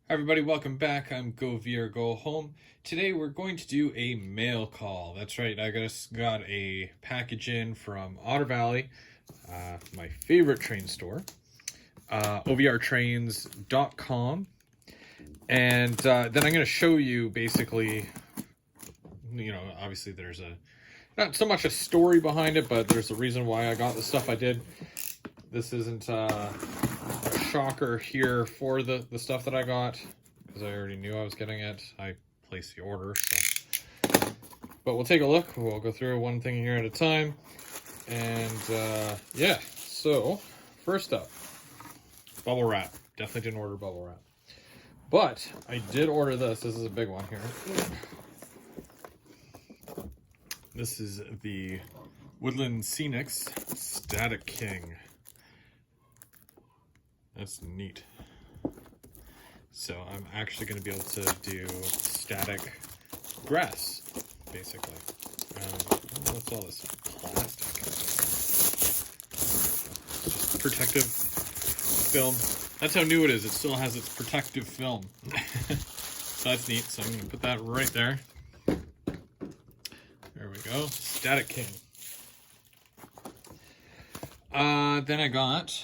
Hi everybody, welcome back. I'm Go Veer Go Home. Today we're going to do a mail call. That's right, I just got a package in from Otter Valley, my favorite train store, OVRtrains.com. And then I'm going to show you basically, obviously there's not so much a story behind it, but there's a reason why I got the stuff I did. This isn't a shocker here for the stuff that I got, because I already knew I was getting it. I placed the order, so. But we'll take a look. We'll go through one thing here at a time. And yeah, so first up, bubble wrap. Definitely didn't order bubble wrap. But I did order this. This is a big one here. This is the Woodland Scenics Static King. That's neat. So I'm actually going to be able to do static grass, basically. What's all this plastic? Just protective film. That's how new it is. It still has its protective film. So that's neat. So I'm going to put that right there. There we go. Static King. Then I got...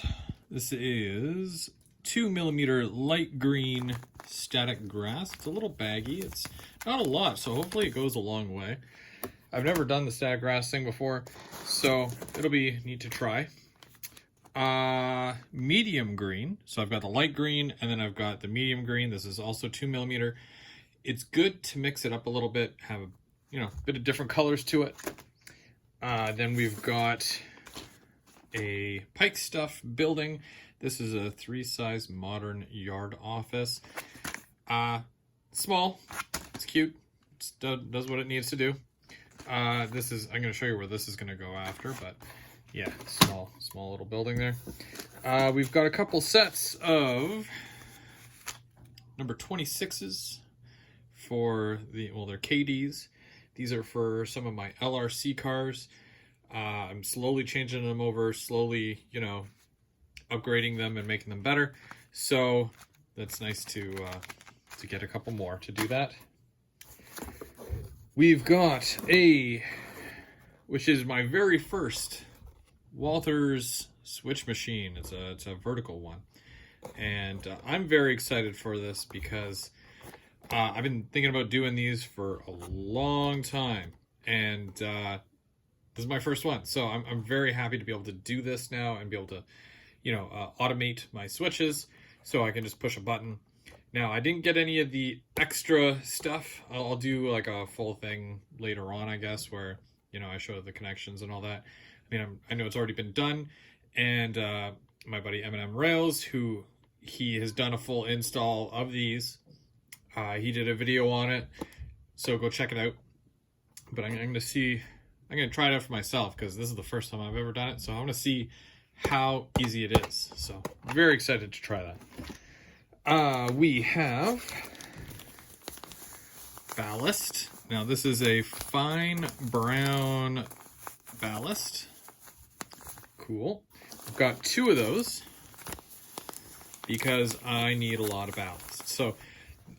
This is 2mm light green static grass. It's a little baggy. It's not a lot, so hopefully it goes a long way. I've never done the static grass thing before, so it'll be neat to try. Medium green. So I've got the light green, and then I've got the medium green. This is also 2mm. It's good to mix it up a little bit, have a bit of different colors to it. Then we've got a Pike Stuff building. This is a 3-size modern yard office. Small, it's cute, it does what it needs to do. I'm going to show you where this is going to go after, but yeah, small little building there. We've got a couple sets of number 26s for they're KDs. These are for some of my LRC cars. I'm slowly changing them over, slowly, upgrading them and making them better. So that's nice to get a couple more to do that. We've got which is my very first Walthers switch machine. It's a vertical one. And I'm very excited for this because I've been thinking about doing these for a long time. And this is my first one, so I'm very happy to be able to do this now and be able to, automate my switches so I can just push a button. Now, I didn't get any of the extra stuff. I'll do like a full thing later on, I guess, where, I show the connections and all that. I mean, I know it's already been done, and my buddy M&M Rails, he has done a full install of these. He did a video on it, so go check it out. But I'm going to try it out for myself because this is the first time I've ever done it. So I want to see how easy it is. So I'm very excited to try that. We have ballast. Now this is a fine brown ballast. Cool. I've got 2 of those because I need a lot of ballast. So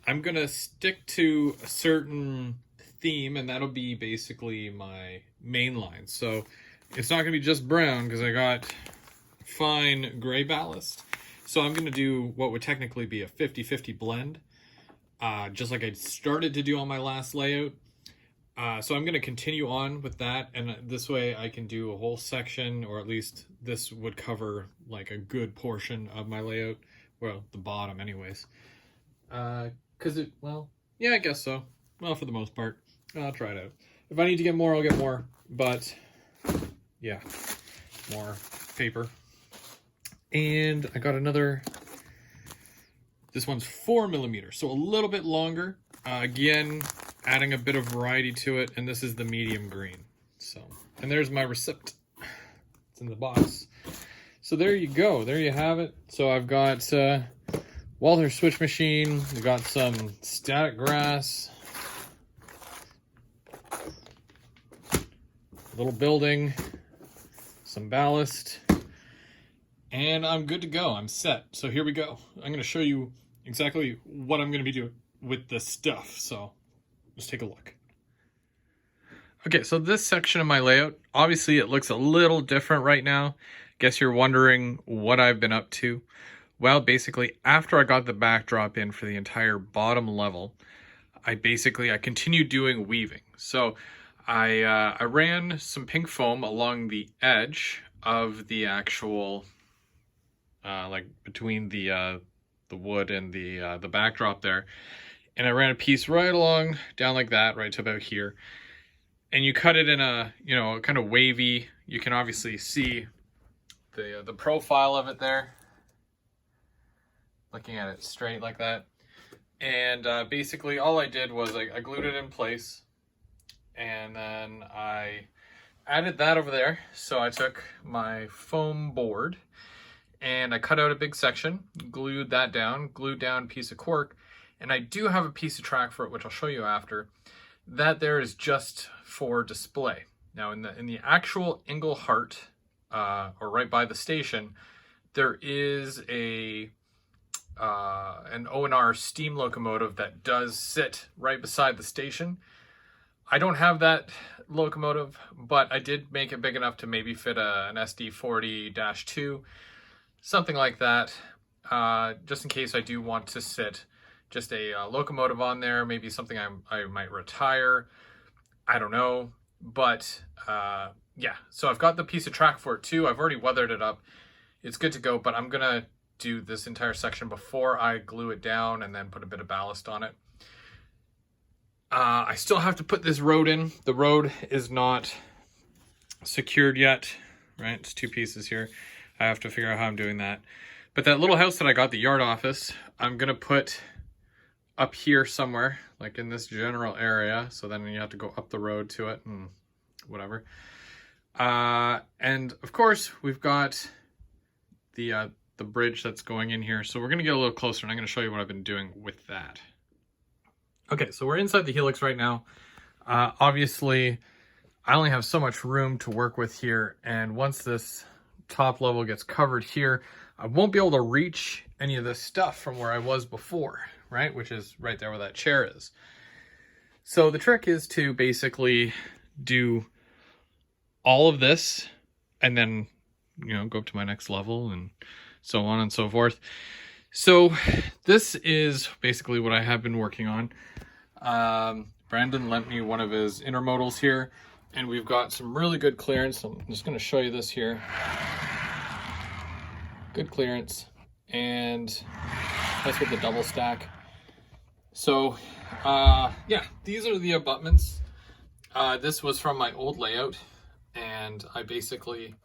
I'm going to stick to a certain theme, and that'll be basically my main line. So it's not gonna be just brown because I got fine gray ballast. So I'm gonna do what would technically be a 50-50 blend, just like I started to do on my last layout. So I'm gonna continue on with that, and this way I can do a whole section, or at least this would cover like a good portion of my layout. Well, the bottom anyways. Yeah, I guess so. Well, for the most part. I'll try it out. If I need to get more, I'll get more. But, yeah. More paper. And I got another... This one's 4mm, so a little bit longer. Again, adding a bit of variety to it. And this is the medium green. And there's my receipt. It's in the box. So there you go. There you have it. So I've got Walther switch machine. We've got some static grass. Little building, some ballast, and I'm good to go. I'm set. So here we go. I'm going to show you exactly what I'm going to be doing with this stuff. So let's take a look. Okay, so this section of my layout, obviously it looks a little different right now. Guess you're wondering what I've been up to. Well, basically, after I got the backdrop in for the entire bottom level, I continued doing weaving. So I ran some pink foam along the edge of the actual, like between the wood and the backdrop there, and I ran a piece right along down like that, right to about here. And you cut it in a, you know, kind of wavy. You can obviously see the profile of it there, looking at it straight like that. And basically all I did was I glued it in place, and then I added that over there. So I took my foam board and I cut out a big section, glued that down, glued down a piece of cork, and I do have a piece of track for it, which I'll show you after. That there is just for display. Now in the actual Ingle Heart, or right by the station, there is an O&R steam locomotive that does sit right beside the station. I don't have that locomotive, but I did make it big enough to maybe fit an SD40-2, something like that, just in case I do want to sit just a locomotive on there, maybe something I might retire, I don't know. But yeah, so I've got the piece of track for it too. I've already weathered it up. It's good to go, but I'm gonna do this entire section before I glue it down and then put a bit of ballast on it. I still have to put this road in. The road is not secured yet, right? It's two pieces here. I have to figure out how I'm doing that. But that little house that I got, the yard office, I'm gonna put up here somewhere, like in this general area. So then you have to go up the road to it and whatever. And of course we've got the bridge that's going in here. So we're gonna get a little closer and I'm gonna show you what I've been doing with that. Okay, so we're inside the Helix right now. Obviously I only have so much room to work with here. And once this top level gets covered here, I won't be able to reach any of this stuff from where I was before, right? Which is right there where that chair is. So the trick is to basically do all of this and then, you know, go up to my next level and so on and so forth. So this is basically what I have been working on. Brandon lent me one of his intermodals here, and we've got some really good clearance. I'm just going to show you this here. Good clearance, and that's with the double stack. So yeah, these are the abutments. This was from my old layout, and I basically,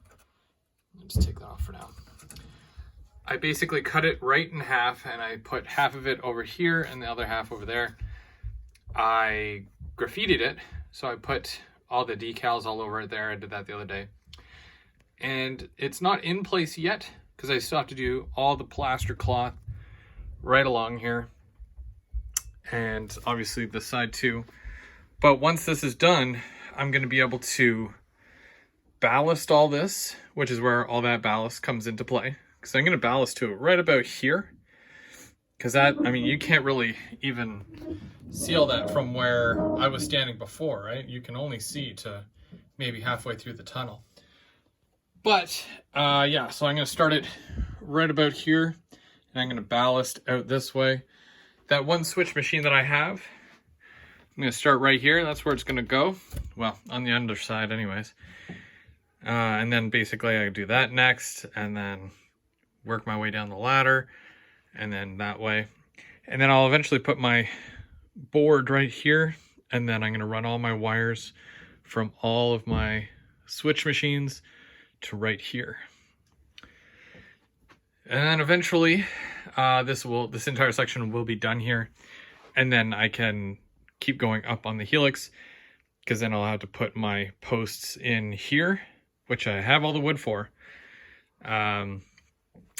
let's take that off for now. I basically cut it right in half, and I put half of it over here and the other half over there. I graffitied it, so I put all the decals all over it there. I did that the other day. And it's not in place yet, because I still have to do all the plaster cloth right along here. And obviously this side too. But once this is done, I'm going to be able to ballast all this, which is where all that ballast comes into play. Because I'm going to ballast to it right about here. Because that, I mean, you can't really even see all that from where I was standing before, right? You can only see to maybe halfway through the tunnel. But yeah, so I'm going to start it right about here, and I'm going to ballast out this way. That one switch machine that I have, I'm going to start right here. That's where it's going to go. Well, on the underside anyways. And then basically I do that next, and then work my way down the ladder, and then that way. And then I'll eventually put my board right here, and then I'm going to run all my wires from all of my switch machines to right here. And then eventually this entire section will be done here, and then I can keep going up on the Helix, because then I'll have to put my posts in here, which I have all the wood for.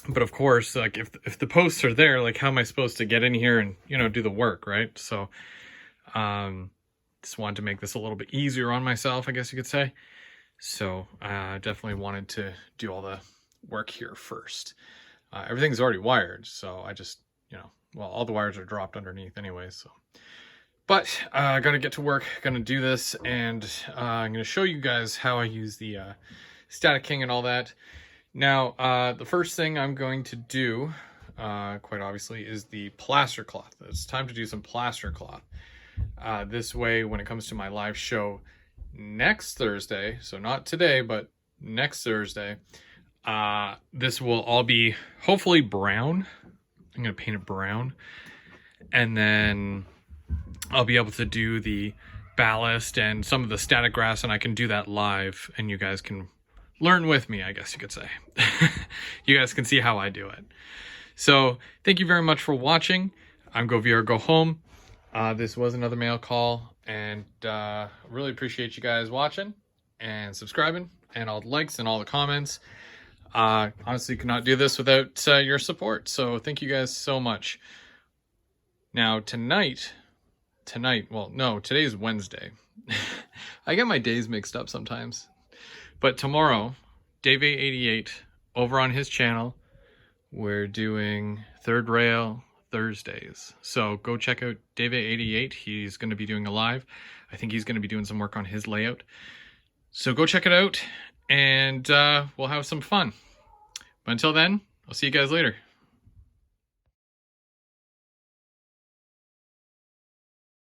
But of course, like if the posts are there, like how am I supposed to get in here and, you know, do the work, right? So just wanted to make this a little bit easier on myself, I guess you could say. So I definitely wanted to do all the work here first. Everything's already wired, so I just, you know, well, all the wires are dropped underneath anyway, so. But I gotta get to work, gonna do this, and I'm gonna show you guys how I use the Static King and all that. Now, the first thing I'm going to do, quite obviously, is the plaster cloth. It's time to do some plaster cloth. This way, when it comes to my live show next Thursday, so not today, but next Thursday, this will all be hopefully brown. I'm gonna paint it brown, and then I'll be able to do the ballast and some of the static grass, and I can do that live, and you guys can learn with me, I guess you could say. You guys can see how I do it. So thank you very much for watching. I'm Go VR Go Home. This was another mail call, and really appreciate you guys watching and subscribing and all the likes and all the comments. Honestly, could not do this without your support, so thank you guys so much. Now tonight, well, no, today's Wednesday. I get my days mixed up sometimes. But tomorrow, Dave88, over on his channel, we're doing Third Rail Thursdays. So go check out Dave88. He's going to be doing a live. I think he's going to be doing some work on his layout. So go check it out, and we'll have some fun. But until then, I'll see you guys later.